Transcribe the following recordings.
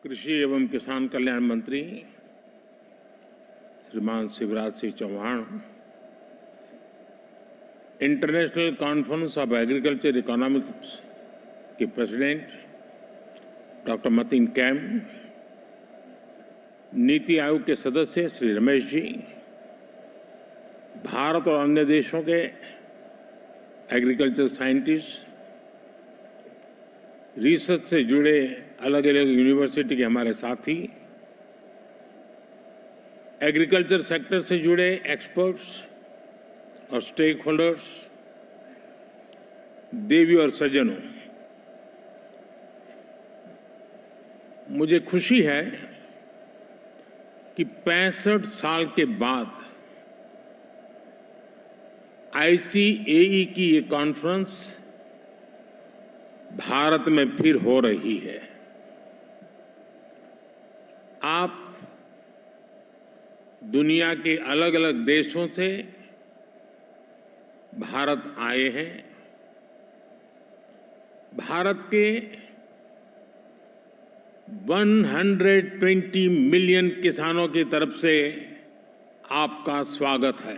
कृषि एवं किसान कल्याण मंत्री श्रीमान Shivraj Singh Chouhan, international conference of agriculture economics के president doctor Matin Qaim, NITI Aayog के सदस्य श्री रमेश जी, भारत और अन्य देशों के एग्रीकल्चर साइंटिस्ट, रिसर्च से जुड़े अलग अलग यूनिवर्सिटी के हमारे साथी, एग्रीकल्चर सेक्टर से जुड़े एक्सपर्ट्स और स्टेक होल्डर्स, देवी और सज्जनों, मुझे खुशी है कि 65 साल के बाद ICAE की ये कॉन्फ्रेंस भारत में फिर हो रही है। आप दुनिया के अलग अलग देशों से भारत आए हैं। भारत के 120 मिलियन किसानों की तरफ से आपका स्वागत है।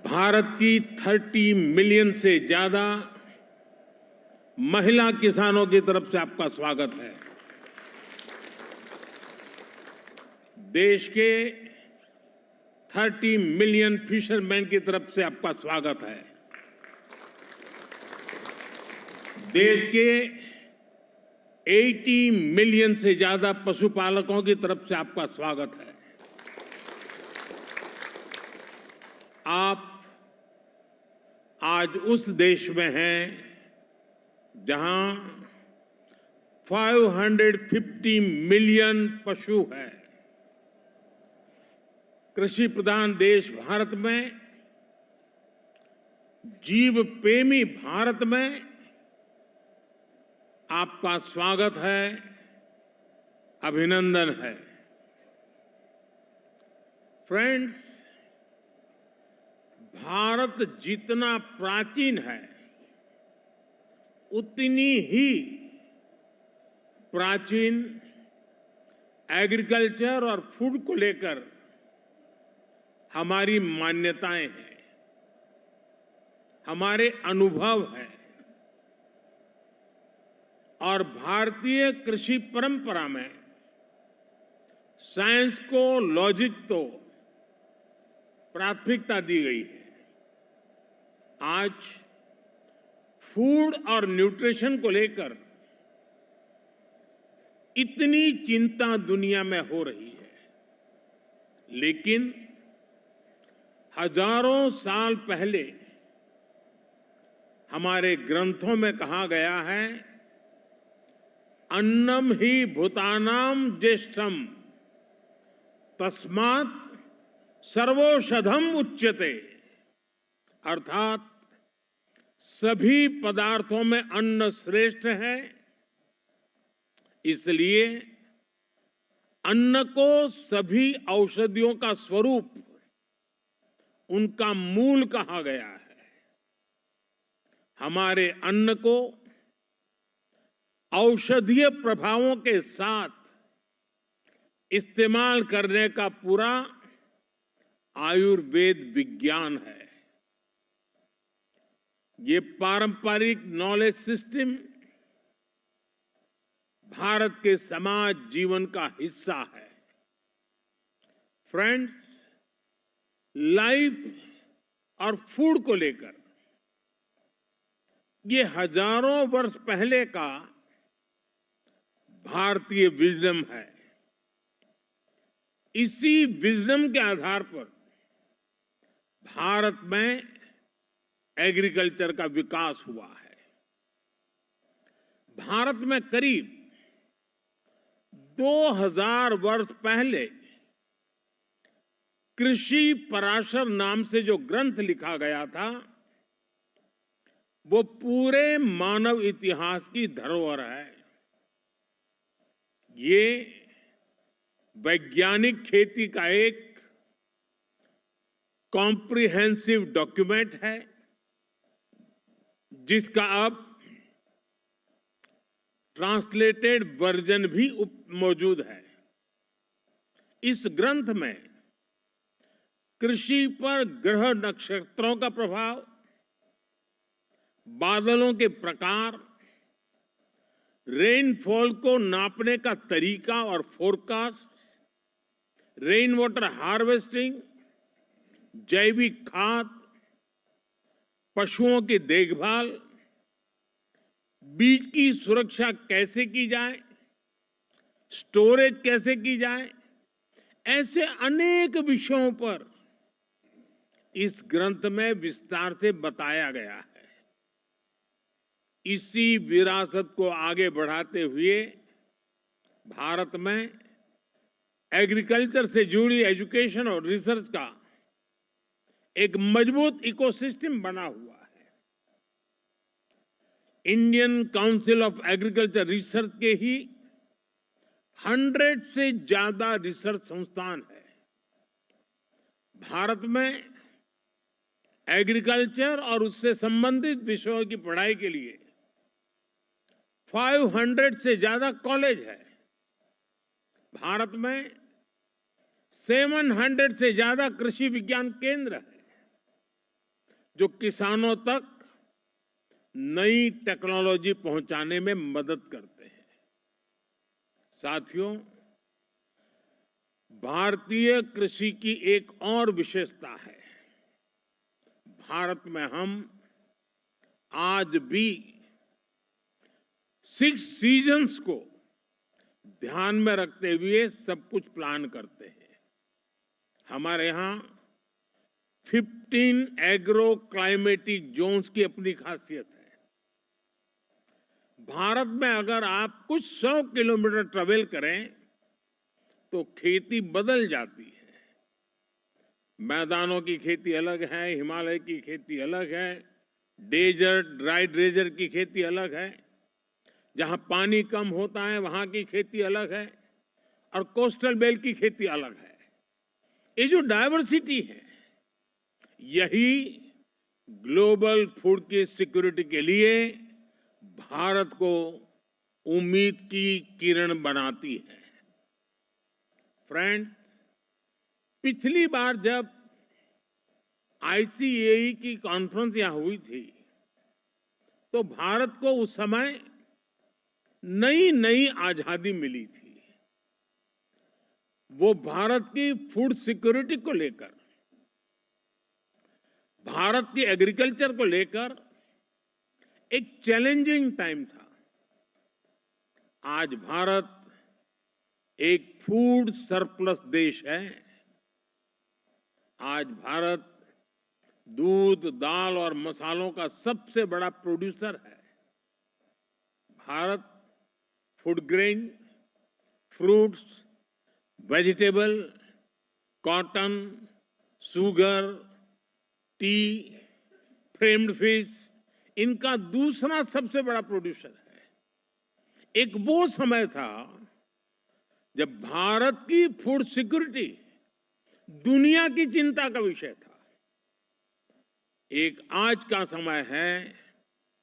भारत की 30 मिलियन से ज्यादा महिला किसानों की तरफ से आपका स्वागत है। देश के 30 मिलियन फिशरमैन की तरफ से आपका स्वागत है। देश के 80 मिलियन से ज्यादा पशुपालकों की तरफ से आपका स्वागत है। आप आज उस देश में हैं जहां 550 मिलियन पशु हैं। कृषि प्रधान देश भारत में, जीव प्रेमी भारत में आपका स्वागत है, अभिनंदन है। फ्रेंड्स, भारत जितना प्राचीन है उतनी ही प्राचीन एग्रीकल्चर और फूड को लेकर हमारी मान्यताएं हैं, हमारे अनुभव हैं और भारतीय कृषि परंपरा में साइंस को, लॉजिक तो प्राथमिकता दी गई है। आज फूड और न्यूट्रिशन को लेकर इतनी चिंता दुनिया में हो रही है, लेकिन हजारों साल पहले हमारे ग्रंथों में कहा गया है, अन्नम ही भूतानाम ज्येष्ठम तस्मात् सर्वौषधम उच्यते, अर्थात सभी पदार्थों में अन्न श्रेष्ठ है, इसलिए अन्न को सभी औषधियों का स्वरूप, उनका मूल कहा गया है। हमारे अन्न को औषधीय प्रभावों के साथ इस्तेमाल करने का पूरा आयुर्वेद विज्ञान है। ये पारंपरिक नॉलेज सिस्टम भारत के समाज जीवन का हिस्सा है। फ्रेंड्स, लाइफ और फूड को लेकर ये हजारों वर्ष पहले का भारतीय विजडम है। इसी विजडम के आधार पर भारत में एग्रीकल्चर का विकास हुआ है। भारत में करीब 2000 वर्ष पहले कृषि पराशर नाम से जो ग्रंथ लिखा गया था, वो पूरे मानव इतिहास की धरोहर है। ये वैज्ञानिक खेती का एक कॉम्प्रिहेंसिव डॉक्यूमेंट है जिसका अब ट्रांसलेटेड वर्जन भी मौजूद है। इस ग्रंथ में कृषि पर ग्रह नक्षत्रों का प्रभाव, बादलों के प्रकार, रेनफॉल को नापने का तरीका और फोरकास्ट, रेन वाटर हार्वेस्टिंग, जैविक खाद, पशुओं की देखभाल, बीज की सुरक्षा कैसे की जाए, स्टोरेज कैसे की जाए, ऐसे अनेक विषयों पर इस ग्रंथ में विस्तार से बताया गया है। इसी विरासत को आगे बढ़ाते हुए भारत में एग्रीकल्चर से जुड़ी एजुकेशन और रिसर्च का एक मजबूत इकोसिस्टम बना हुआ है। Indian council of agriculture research के ही 100 से ज्यादा रिसर्च संस्थान है। भारत में एग्रीकल्चर और उससे संबंधित विषयों की पढ़ाई के लिए 500 से ज्यादा कॉलेज है। भारत में 700 से ज्यादा कृषि विज्ञान केंद्र है, जो किसानों तक नई टेक्नोलॉजी पहुंचाने में मदद करते हैं। साथियों, भारतीय कृषि की एक और विशेषता है। भारत में हम आज भी 6 सीजन्स को ध्यान में रखते हुए सब कुछ प्लान करते हैं। हमारे यहां 15 एग्रो क्लाइमेटिक जोन्स की अपनी खासियत है। भारत में अगर आप कुछ 100 किलोमीटर ट्रेवल करें तो खेती बदल जाती है। मैदानों की खेती अलग है, हिमालय की खेती अलग है, डेजर्ट, ड्राई डेजर्ट की खेती अलग है, जहां पानी कम होता है वहां की खेती अलग है, और कोस्टल बेल्ट की खेती अलग है। ये जो डायवर्सिटी है, यही ग्लोबल फूड की सिक्योरिटी के लिए भारत को उम्मीद की किरण बनाती है। फ्रेंड्स, पिछली बार जब ICAE की कॉन्फ्रेंस यहां हुई थी, तो भारत को उस समय नई नई आजादी मिली थी। वो भारत की फूड सिक्योरिटी को लेकर, भारत की एग्रीकल्चर को लेकर एक चैलेंजिंग टाइम था। आज भारत एक फूड सरप्लस देश है। आज भारत दूध, दाल और मसालों का सबसे बड़ा प्रोड्यूसर है। Bharat food grain, fruits, vegetable, cotton, sugar, T, framed fish, इनका दूसरा सबसे बड़ा प्रोड्यूसर है। एक वो समय था जब भारत की फूड सिक्योरिटी दुनिया की चिंता का विषय था। एक आज का समय है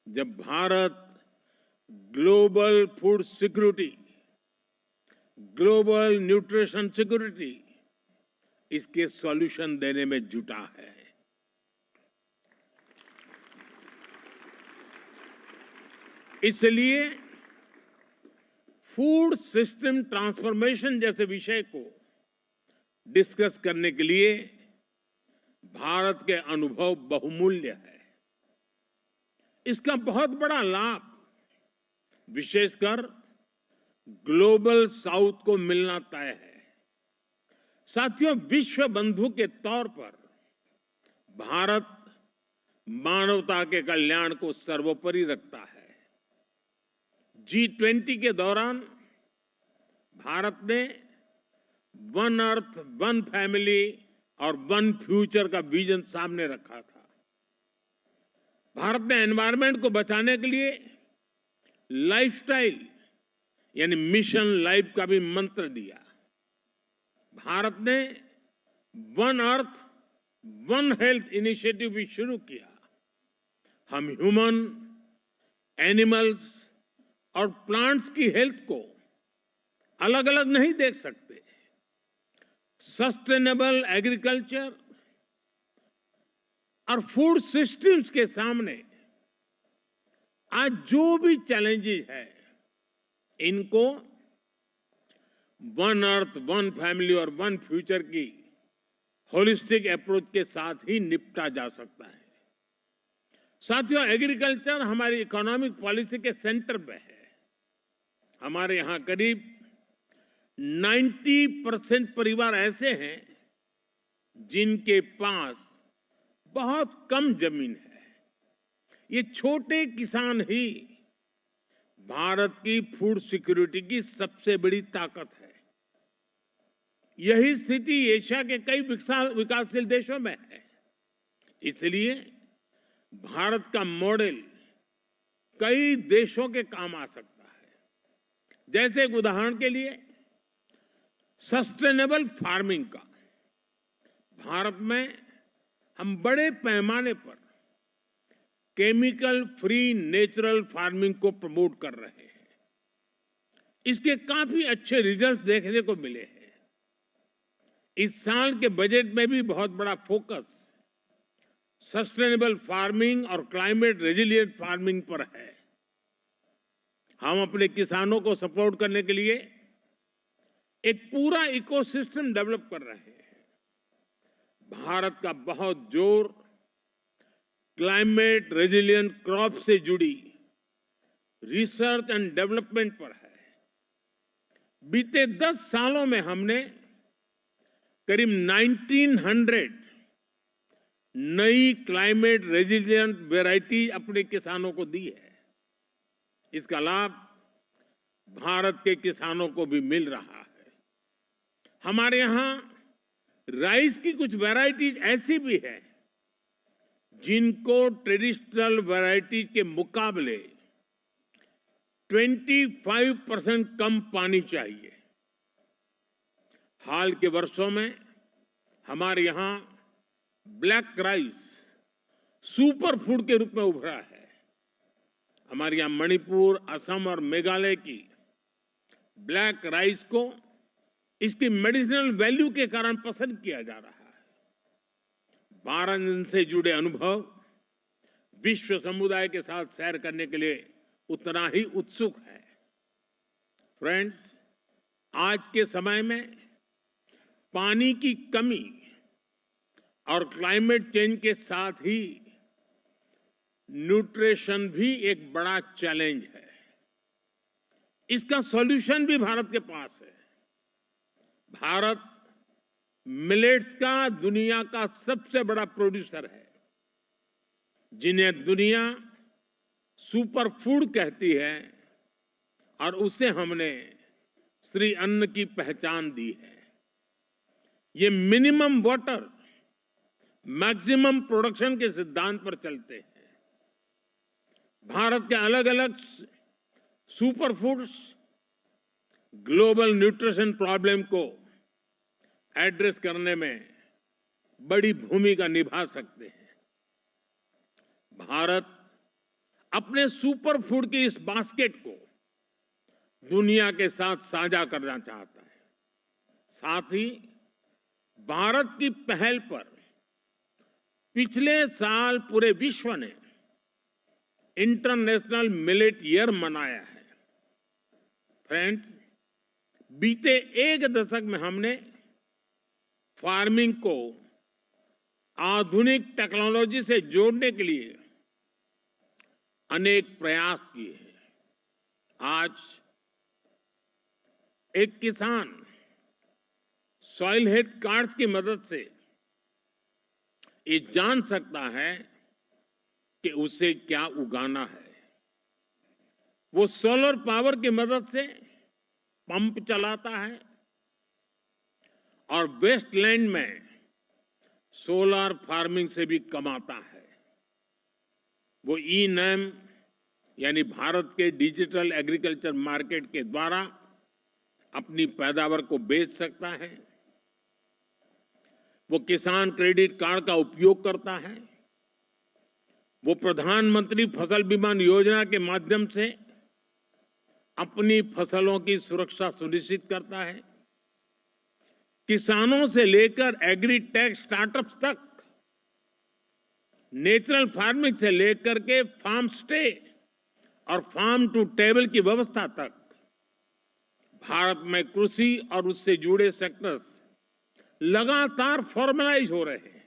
जब Bharat global food security, global nutrition security, इसके सॉल्यूशन देने में जुटा है। इसलिए फूड सिस्टम ट्रांसफॉर्मेशन जैसे विषय को डिस्कस करने के लिए भारत के अनुभव बहुमूल्य है। इसका बहुत बड़ा लाभ विशेषकर ग्लोबल साउथ को मिलना तय है। साथियों, विश्व बंधु के तौर पर भारत मानवता के कल्याण को सर्वोपरि रखता है। G20 के दौरान भारत ने वन अर्थ, वन फैमिली और वन फ्यूचर का विजन सामने रखा था। भारत ने एनवायरनमेंट को बचाने के लिए लाइफस्टाइल यानी मिशन लाइफ का भी मंत्र दिया। भारत ने one earth, one health initiative भी शुरू किया। हम ह्यूमन एनिमल्स और प्लांट्स की हेल्थ को अलग अलग नहीं देख सकते। सस्टेनेबल एग्रीकल्चर और फूड सिस्टम्स के सामने आज जो भी चैलेंजेस है, इनको वन अर्थ, वन फैमिली और वन फ्यूचर की होलिस्टिक अप्रोच के साथ ही निपटा जा सकता है। साथियों, एग्रीकल्चर हमारी इकोनॉमिक पॉलिसी के सेंटर पे है। हमारे यहां करीब 90% परिवार ऐसे हैं जिनके पास बहुत कम जमीन है। ये छोटे किसान ही भारत की फूड सिक्योरिटी की सबसे बड़ी ताकत है। यही स्थिति एशिया के कई विकासशील देशों में है। इसलिए भारत का मॉडल कई देशों के काम आ सकता है। जैसे एक उदाहरण के लिए सस्टेनेबल फार्मिंग का। भारत में हम बड़े पैमाने पर केमिकल फ्री नेचुरल फार्मिंग को प्रमोट कर रहे हैं। इसके काफी अच्छे रिजल्ट देखने को मिले हैं। इस साल के बजट में भी बहुत बड़ा फोकस सस्टेनेबल फार्मिंग और क्लाइमेट रेजिलिएंट फार्मिंग पर है। हम अपने किसानों को सपोर्ट करने के लिए एक पूरा इकोसिस्टम डेवलप कर रहे हैं। भारत का बहुत जोर क्लाइमेट रेजिलिएंट क्रॉप से जुड़ी रिसर्च एंड डेवलपमेंट पर है। बीते 10 सालों में हमने करीब 1900 नई क्लाइमेट रेजिलिएंट वैरायटी अपने किसानों को दी है। इसका लाभ भारत के किसानों को भी मिल रहा है। हमारे यहां राइस की कुछ वैरायटीज ऐसी भी है जिनको ट्रेडिशनल वैरायटीज के मुकाबले 25% कम पानी चाहिए। हाल के वर्षों में हमारे यहां ब्लैक राइस सुपर फूड के रूप में उभरा है। हमारे यहां मणिपुर, असम और मेघालय की ब्लैक राइस को इसकी मेडिसिनल वैल्यू के कारण पसंद किया जा रहा है। वाराणसी से जुड़े अनुभव विश्व समुदाय के साथ शेयर करने के लिए उतना ही उत्सुक है। फ्रेंड्स, आज के समय में पानी की कमी और क्लाइमेट चेंज के साथ ही न्यूट्रिशन भी एक बड़ा चैलेंज है। इसका सॉल्यूशन भी भारत के पास है। भारत मिलेट्स का दुनिया का सबसे बड़ा प्रोड्यूसर है, जिन्हें दुनिया सुपर फूड कहती है, और उसे हमने श्री अन्न की पहचान दी है। ये मिनिमम वाटर मैक्सिमम प्रोडक्शन के सिद्धांत पर चलते हैं। भारत के अलग अलग super foods global nutrition problem को एड्रेस करने में बड़ी भूमिका निभा सकते हैं। भारत अपने सुपर फूड की इस बास्केट को दुनिया के साथ साझा करना चाहता है। साथ ही भारत की पहल पर पिछले साल पूरे विश्व ने इंटरनेशनल मिलेट ईयर मनाया है। फ्रेंड्स, बीते एक दशक में हमने फार्मिंग को आधुनिक टेक्नोलॉजी से जोड़ने के लिए अनेक प्रयास किए हैं। आज एक किसान सॉइल हेल्थ कार्ड्स की मदद से ये जान सकता है कि उसे क्या उगाना है। वो सोलर पावर की मदद से पंप चलाता है और वेस्टलैंड में सोलर फार्मिंग से भी कमाता है। वो ई-नैम यानी भारत के डिजिटल एग्रीकल्चर मार्केट के द्वारा अपनी पैदावार को बेच सकता है। वो किसान क्रेडिट कार्ड का उपयोग करता है। वो प्रधानमंत्री फसल बीमा योजना के माध्यम से अपनी फसलों की सुरक्षा सुनिश्चित करता है। किसानों से लेकर एग्री टेक स्टार्टअप्स तक, नेचुरल फार्मिंग से लेकर के फार्म स्टे और फार्म टू टेबल की व्यवस्था तक, भारत में कृषि और उससे जुड़े सेक्टर्स लगातार फॉर्मलाइज हो रहे हैं।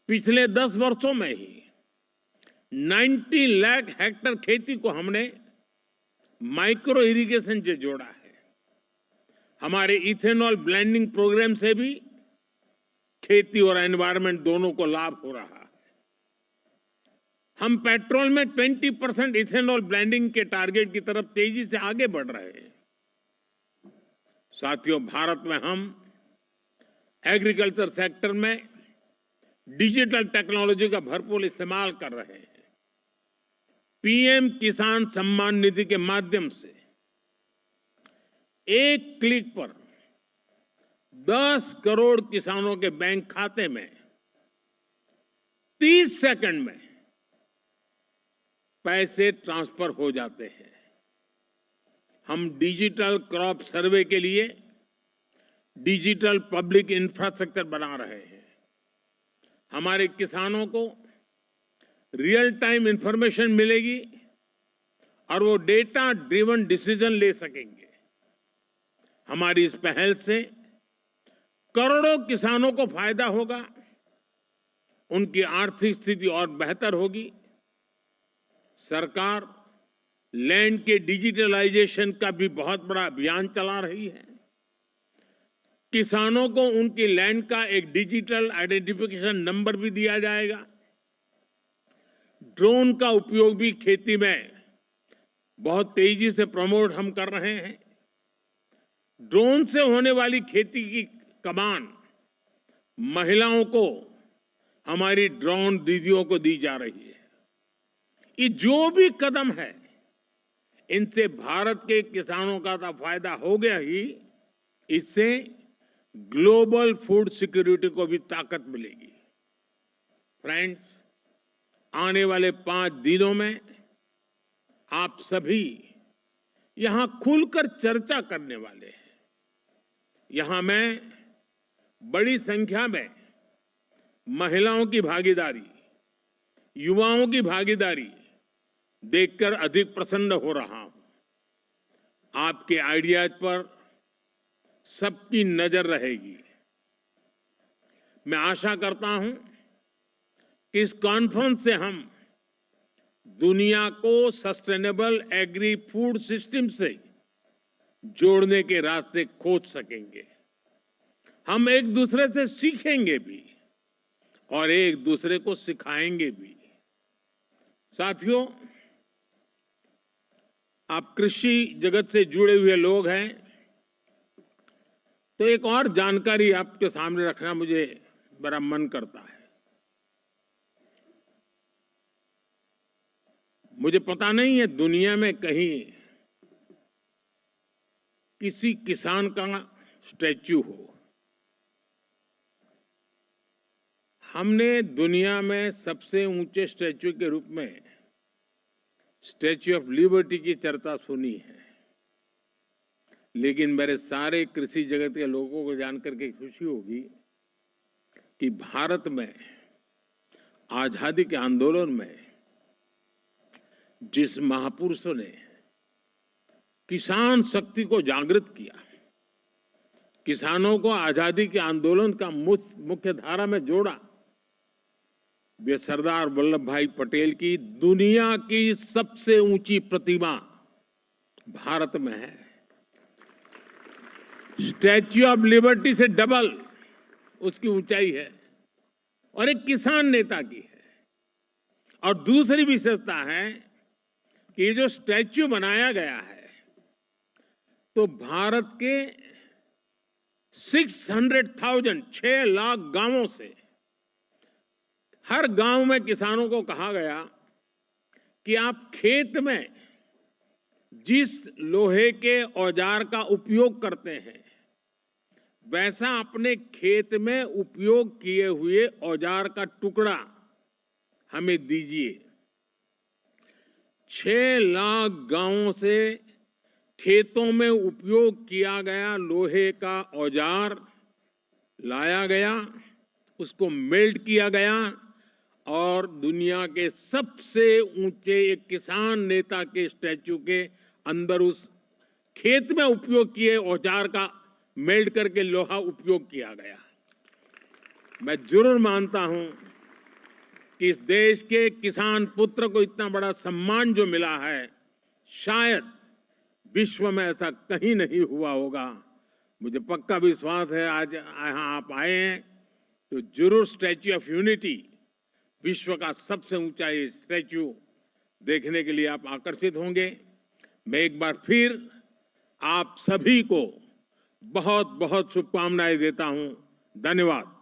पिछले 10 वर्षों में ही 90 लाख हेक्टेयर खेती को हमने माइक्रो इरिगेशन से जोड़ा है। हमारे इथेनॉल ब्लेंडिंग प्रोग्राम से भी खेती और एनवायरनमेंट दोनों को लाभ हो रहा है। हम पेट्रोल में 20% इथेनॉल ब्लेंडिंग के टारगेट की तरफ तेजी से आगे बढ़ रहे हैं। साथियों, भारत में हम एग्रीकल्चर सेक्टर में डिजिटल टेक्नोलॉजी का भरपूर इस्तेमाल कर रहे हैं। पीएम किसान सम्मान निधि के माध्यम से एक क्लिक पर 10 करोड़ किसानों के बैंक खाते में 30 सेकंड में पैसे ट्रांसफर हो जाते हैं। हम डिजिटल क्रॉप सर्वे के लिए डिजिटल पब्लिक इंफ्रास्ट्रक्चर बना रहे हैं। हमारे किसानों को रियल टाइम इंफॉर्मेशन मिलेगी और वो डेटा ड्रिवन डिसीजन ले सकेंगे। हमारी इस पहल से करोड़ों किसानों को फायदा होगा, उनकी आर्थिक स्थिति और बेहतर होगी। सरकार लैंड के डिजिटलाइजेशन का भी बहुत बड़ा अभियान चला रही है। किसानों को उनकी लैंड का एक डिजिटल आइडेंटिफिकेशन नंबर भी दिया जाएगा। ड्रोन का उपयोग भी खेती में बहुत तेजी से प्रमोट हम कर रहे हैं। ड्रोन से होने वाली खेती की कमान महिलाओं को, हमारी ड्रोन दीदियों को दी जा रही है। ये जो भी कदम है, इनसे भारत के किसानों का तो फायदा हो गया ही, इससे ग्लोबल फूड सिक्योरिटी को भी ताकत मिलेगी। फ्रेंड्स, आने वाले 5 दिनों में आप सभी यहां खुलकर चर्चा करने वाले हैं। यहां मैं बड़ी संख्या में महिलाओं की भागीदारी, युवाओं की भागीदारी देखकर अधिक प्रसन्न हो रहा हूं। आपके आइडियाज पर सबकी नजर रहेगी। मैं आशा करता हूं कि इस कॉन्फ्रेंस से हम दुनिया को सस्टेनेबल एग्री फूड सिस्टम से जोड़ने के रास्ते खोज सकेंगे। हम एक दूसरे से सीखेंगे भी और एक दूसरे को सिखाएंगे भी। साथियों, आप कृषि जगत से जुड़े हुए लोग हैं, तो एक और जानकारी आपके सामने रखना मुझे बड़ा मन करता है। मुझे पता नहीं है दुनिया में कहीं किसी किसान का स्टैच्यू हो। हमने दुनिया में सबसे ऊंचे स्टैच्यू के रूप में स्टैच्यू ऑफ लिबर्टी की चर्चा सुनी है, लेकिन मेरे सारे कृषि जगत के लोगों को जानकर के खुशी होगी कि भारत में आजादी के आंदोलन में जिस महापुरुषों ने किसान शक्ति को जागृत किया, किसानों को आजादी के आंदोलन का मुख्य धारा में जोड़ा, वे सरदार वल्लभ भाई पटेल की दुनिया की सबसे ऊंची प्रतिमा भारत में है। स्टैच्यू ऑफ लिबर्टी से डबल उसकी ऊंचाई है और एक किसान नेता की है। और दूसरी विशेषता है कि ये जो स्टैच्यू बनाया गया है, तो भारत के 6 लाख गांवों से हर गांव में किसानों को कहा गया कि आप खेत में जिस लोहे के औजार का उपयोग करते हैं, वैसा अपने खेत में उपयोग किए हुए औजार का टुकड़ा हमें दीजिए। 6 लाख गांवों से खेतों में उपयोग किया गया लोहे का औजार लाया गया, उसको मेल्ट किया गया और दुनिया के सबसे ऊंचे एक किसान नेता के स्टैच्यू के अंदर उस खेत में उपयोग किए औजार का मेल्ट करके लोहा उपयोग किया गया। मैं जरूर मानता हूं कि इस देश के किसान पुत्र को इतना बड़ा सम्मान जो मिला है, शायद विश्व में ऐसा कहीं नहीं हुआ होगा। मुझे पक्का विश्वास है आज यहां आप आए हैं तो जरूर स्टैच्यू ऑफ यूनिटी, विश्व का सबसे ऊंचा ये स्टैच्यू देखने के लिए आप आकर्षित होंगे। मैं एक बार फिर आप सभी को बहुत बहुत शुभकामनाएं देता हूं। धन्यवाद।